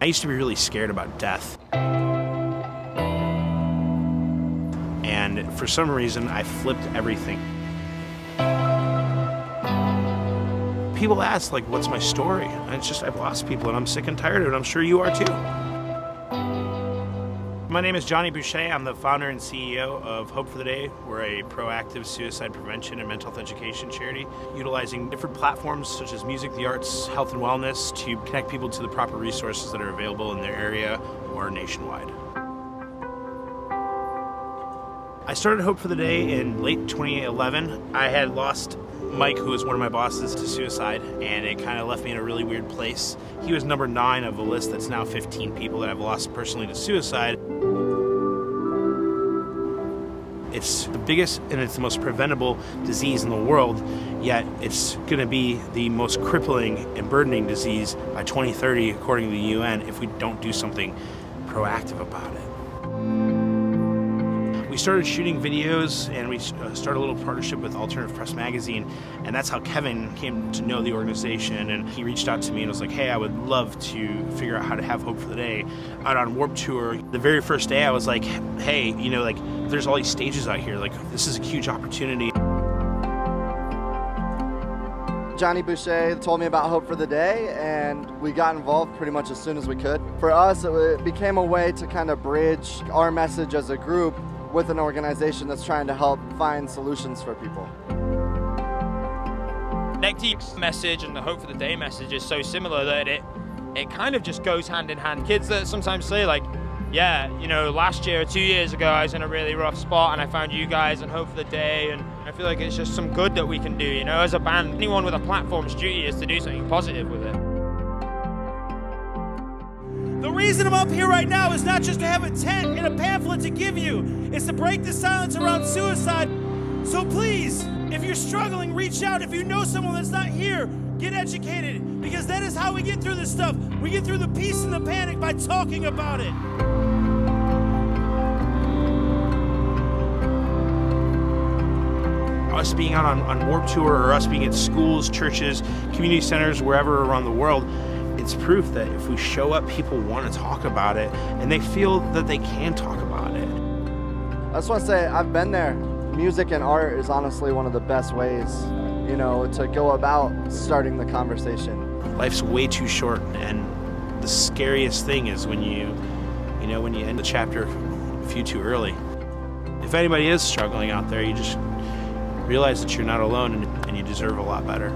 I used to be really scared about death. And for some reason, I flipped everything. People ask, like, what's my story? And it's just, I've lost people and I'm sick and tired of it. I'm sure you are too. My name is Johnny Boucher. I'm the founder and CEO of Hope for the Day. We're a proactive suicide prevention and mental health education charity, utilizing different platforms such as music, the arts, health and wellness to connect people to the proper resources that are available in their area or nationwide. I started Hope for the Day in late 2011. I had lost Mike, who was one of my bosses, to suicide, and it kind of left me in a really weird place. He was number 9 of a list that's now 15 people that I've lost personally to suicide. It's the biggest and it's the most preventable disease in the world, yet it's going to be the most crippling and burdening disease by 2030, according to the UN, if we don't do something proactive about it. We started shooting videos and we started a little partnership with Alternative Press Magazine, and that's how Kevin came to know the organization, and he reached out to me and was like, hey, I would love to figure out how to have Hope for the Day out on Warped Tour. The very first day I was like, hey, you know, like, there's all these stages out here, like, this is a huge opportunity. Johnny Boucher told me about Hope for the Day, and we got involved pretty much as soon as we could. For us, it became a way to kind of bridge our message as a group with an organization that's trying to help find solutions for people. Necti's message and the Hope for the Day message is so similar that it kind of just goes hand in hand. Kids that sometimes say, like, yeah, you know, last year or 2 years ago I was in a really rough spot and I found you guys and Hope for the Day, and I feel like it's just some good that we can do, you know, as a band. Anyone with a platform's duty is to do something positive with it. The reason I'm up here right now is not just to have a tent and a pamphlet to give you. It's to break the silence around suicide. So please, if you're struggling, reach out. If you know someone that's not here, get educated, because that is how we get through this stuff. We get through the peace and the panic by talking about it. Us being out on Warped Tour, or us being at schools, churches, community centers, wherever around the world, it's proof that if we show up, people want to talk about it, and they feel that they can talk about it. I just want to say, I've been there. Music and art is honestly one of the best ways, you know, to go about starting the conversation. Life's way too short, and the scariest thing is when you end the chapter a few too early. If anybody is struggling out there, you just realize that you're not alone, and you deserve a lot better.